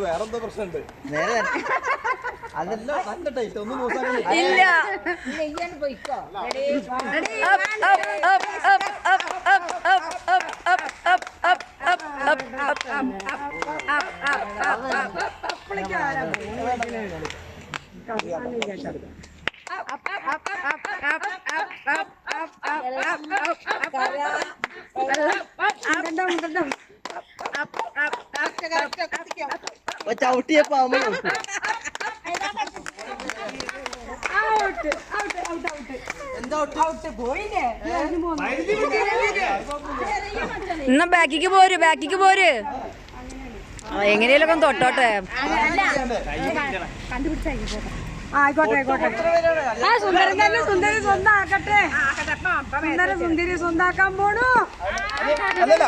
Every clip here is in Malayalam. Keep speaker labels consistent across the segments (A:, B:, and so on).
A: വേറെന്തോ പ്രശ്നമുണ്ട്. അതല്ല നല്ല ടൈറ്റ് ഒന്നും
B: ഇല്ല.
A: ചവിട്ടിയപ്പോ
B: എന്നാ ബാക്കിക്ക് പോര് എങ്ങനെയൊക്കെ തൊട്ടോട്ടെ.
C: ആയിക്കോട്ടെ സുന്ദരൻ തന്നെ സുന്ദരി സ്വന്തമാക്കട്ടെ. സുന്ദരി സ്വന്താക്കാൻ പോണു.
A: അല്ലല്ല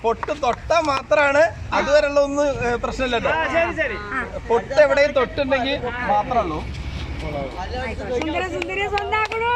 A: പൊട്ട് തൊട്ടാ മാത്രാണ് അതുവരെയുള്ള ഒന്നും പ്രശ്നമില്ല കേട്ടോ. പൊട്ട് എവിടെയും തൊട്ടുണ്ടെങ്കിൽ മാത്രമേ ഉള്ളൂ.
C: സുന്ദരി സ്വന്താക്കണു.